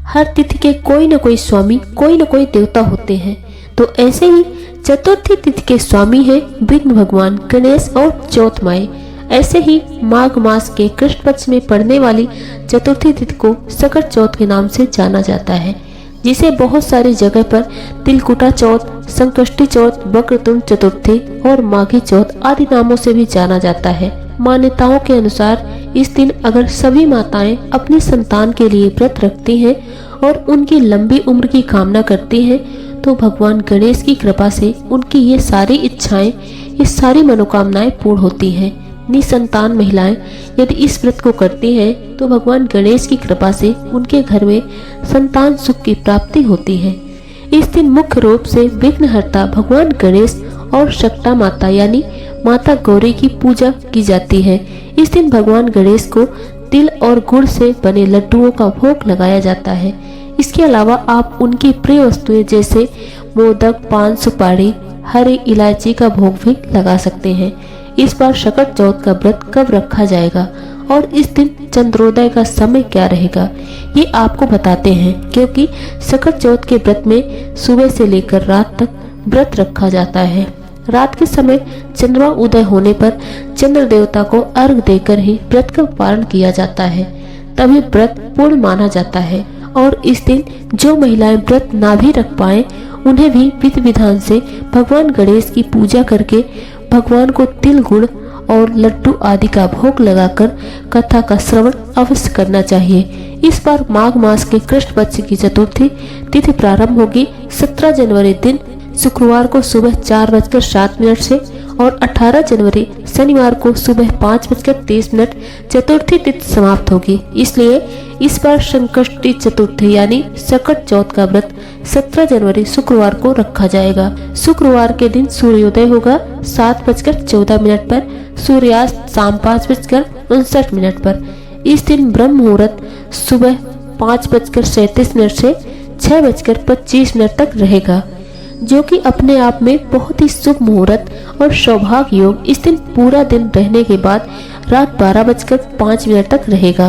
हर तिथि के कोई न कोई स्वामी, कोई न कोई देवता होते हैं। तो ऐसे ही चतुर्थी तिथि के स्वामी हैं विघ्न भगवान गणेश और चौथ माई। ऐसे ही माघ मास के कृष्ण पक्ष में पड़ने वाली चतुर्थी तिथि को सकट चौथ के नाम से जाना जाता है, जिसे बहुत सारी जगह पर तिलकुटा चौथ, संकष्टी चौथ, वक्रतुंड चतुर्थी और माघी चौथ आदि नामों से भी जाना जाता है। मान्यताओं के अनुसार इस दिन अगर सभी माताएं अपनी संतान के लिए व्रत रखती हैं और उनकी लंबी उम्र की कामना करती हैं, तो भगवान गणेश की कृपा से उनकी ये सारी इच्छाएं, ये सारी मनोकामनाएं पूर्ण होती हैं। निसंतान महिलाएं यदि इस व्रत को करती हैं तो भगवान गणेश की कृपा से उनके घर में संतान सुख की प्राप्ति होती है। इस दिन मुख्य रूप से विघ्नहर्ता भगवान गणेश और शक्ता माता यानी माता गौरी की पूजा की जाती है। इस दिन भगवान गणेश को तिल और गुड़ से बने लड्डुओं का भोग लगाया जाता है। इसके अलावा आप उनकी प्रिय वस्तुएं जैसे मोदक, पान सुपारी, हरी इलायची का भोग भी लगा सकते हैं। इस बार सकट चौथ का व्रत कब रखा जाएगा और इस दिन चंद्रोदय का समय क्या रहेगा, ये आपको बताते हैं, क्योंकि सकट चौथ के व्रत में सुबह से लेकर रात तक व्रत रखा जाता है। रात के समय चंद्रमा उदय होने पर चंद्र देवता को अर्घ देकर ही व्रत का पारण किया जाता है, तभी व्रत पूर्ण माना जाता है। और इस दिन जो महिलाएं व्रत ना भी रख पाए, उन्हें भी विधि विधान से भगवान गणेश की पूजा करके भगवान को तिल, गुड़ और लड्डू आदि का भोग लगाकर कथा का श्रवण अवश्य करना चाहिए। इस बार माघ मास के कृष्ण पक्ष की चतुर्थी तिथि प्रारंभ होगी 17 जनवरी दिन शुक्रवार को सुबह 4:07 से और 18 जनवरी शनिवार को सुबह 5:30 चतुर्थी तिथि समाप्त होगी। इसलिए इस बार संकष्टी चतुर्थी यानी सकट चौथ का व्रत 17 जनवरी शुक्रवार को रखा जाएगा। शुक्रवार के दिन सूर्योदय होगा 7:14 पर, सूर्यास्त शाम 5:59 पर। इस दिन ब्रह्म मुहूर्त सुबह 5:37 से 6:25 तक रहेगा, जो कि अपने आप में बहुत ही शुभ मुहूर्त और सौभाग्य योग इस दिन पूरा दिन रहने के बाद रात 12:05 तक रहेगा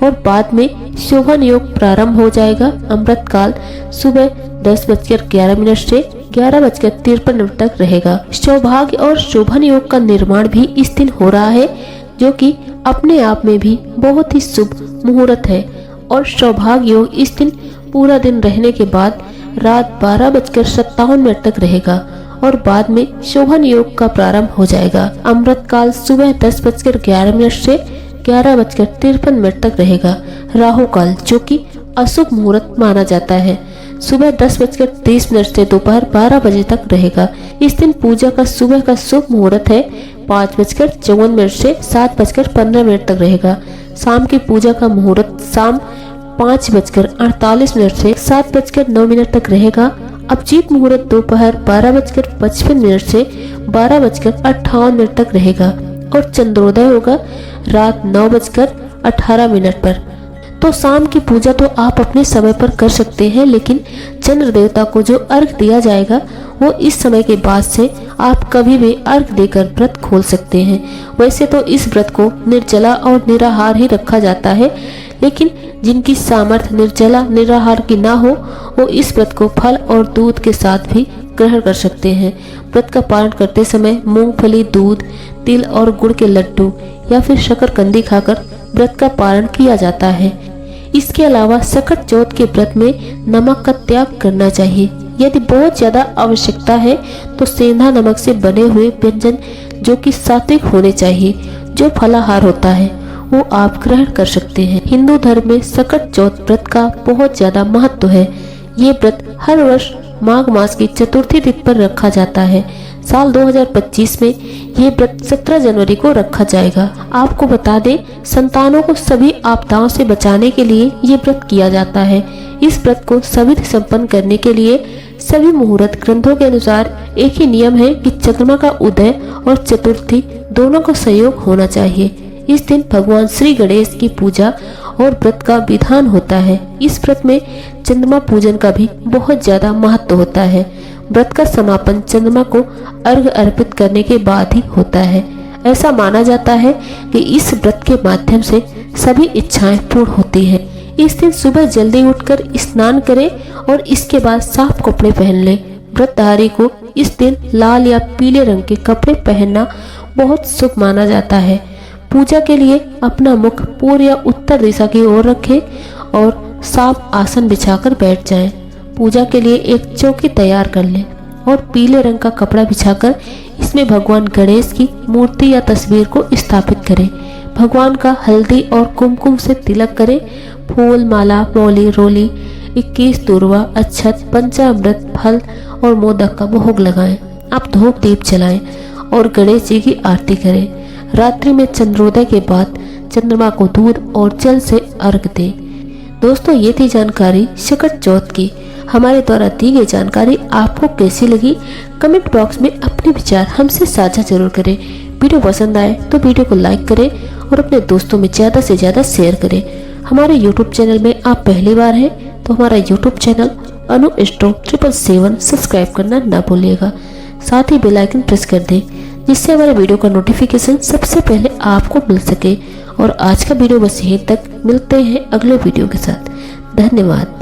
और बाद में शोभन योग प्रारंभ हो जाएगा। अमृत काल सुबह 10:11 से 11:53 तक रहेगा। सौभाग्य और शोभन योग का निर्माण भी इस दिन हो रहा है, जो कि अपने आप में भी बहुत ही शुभ मुहूर्त है। और सौभाग्य योग इस दिन पूरा दिन रहने के बाद रात 12:57 तक रहेगा और बाद में शोभन योग का प्रारंभ हो जाएगा। अमृत काल सुबह 10:11 से 11:53 तक रहेगा। राहु काल, जो कि अशुभ मुहूर्त माना जाता है, सुबह 10:30 से दोपहर 12 बजे तक रहेगा। इस दिन पूजा का सुबह का शुभ मुहूर्त है 5:54 से 7:15 तक रहेगा। शाम की पूजा का मुहूर्त शाम 5:48 से 7:09 तक रहेगा। अभिजीत मुहूर्त दोपहर 12:55 से 12:58 तक रहेगा और चंद्रोदय होगा रात 9:18 पर। तो शाम की पूजा तो आप अपने समय पर कर सकते हैं, लेकिन चंद्र देवता को जो अर्घ दिया जाएगा वो इस समय के बाद से आप कभी भी अर्घ देकर व्रत खोल सकते हैं। वैसे तो इस व्रत को निर्जला और निराहार ही रखा जाता है, लेकिन जिनकी सामर्थ्य निर्जला निराहार की ना हो, वो इस व्रत को फल और दूध के साथ भी ग्रहण कर सकते हैं। व्रत का पालन करते समय मूंगफली, दूध, तिल और गुड़ के लड्डू या फिर शकरकंदी खाकर व्रत का पालन किया जाता है। इसके अलावा सकट चौथ के व्रत में नमक का त्याग करना चाहिए। यदि बहुत ज्यादा आवश्यकता है तो सेंधा नमक से बने हुए व्यंजन जो कि सात्विक होने चाहिए, जो फलाहार होता है, वो आप ग्रहण कर सकते हैं। हिंदू धर्म में सकट चौथ व्रत का बहुत ज्यादा महत्व है। ये व्रत हर वर्ष माघ मास की चतुर्थी तिथि पर रखा जाता है। साल 2025 में ये व्रत 17 जनवरी को रखा जाएगा। आपको बता दें, संतानों को सभी आपदाओं से बचाने के लिए ये व्रत किया जाता है। इस व्रत को सविधि संपन्न करने के लिए सभी मुहूर्त ग्रंथों के अनुसार एक ही नियम है कि चंद्रमा का उदय और चतुर्थी दोनों का संयोग होना चाहिए। इस दिन भगवान श्री गणेश की पूजा और व्रत का विधान होता है। इस व्रत में चंद्रमा पूजन का भी बहुत ज्यादा महत्व होता है। व्रत का समापन चंद्रमा को अर्घ अर्पित करने के बाद ही होता है। ऐसा माना जाता है कि इस व्रत के माध्यम से सभी इच्छाएं पूर्ण होती हैं। इस दिन सुबह जल्दी उठकर स्नान करें और इसके बाद साफ कपड़े पहन लें। व्रतधारी को इस दिन लाल या पीले रंग के कपड़े पहनना बहुत शुभ माना जाता है। पूजा के लिए अपना मुख पूर्व या उत्तर दिशा की ओर रखें और साफ आसन बिछाकर बैठ जाएं। पूजा के लिए एक चौकी तैयार कर लें और पीले रंग का कपड़ा बिछाकर इसमें भगवान गणेश की मूर्ति या तस्वीर को स्थापित करें। भगवान का हल्दी और कुमकुम से तिलक करें। फूल, माला, मौली, रोली, 21 दूर्वा, अक्षत, पंचामृत, फल और मोदक का भोग लगाएं। आप धूप दीप जलाएं और गणेश जी की आरती करें। रात्रि में चंद्रोदय के बाद चंद्रमा को दूध और जल से अर्घ दें। दोस्तों, ये थी जानकारी शकट चौथ की। हमारे द्वारा दी गई जानकारी आपको कैसी लगी, कमेंट बॉक्स में अपने विचार हमसे साझा जरूर करें। वीडियो पसंद आए तो वीडियो को लाइक करें और अपने दोस्तों में ज़्यादा से ज़्यादा शेयर करें। हमारे YouTube चैनल में आप पहली बार हैं तो हमारा YouTube चैनल अनु एस्ट्रो 777 सब्सक्राइब करना ना भूलिएगा। साथ ही बेल आइकन प्रेस कर दें जिससे हमारे वीडियो का नोटिफिकेशन सबसे पहले आपको मिल सके। और आज का वीडियो बस यहीं तक, मिलते हैं अगले वीडियो के साथ। धन्यवाद।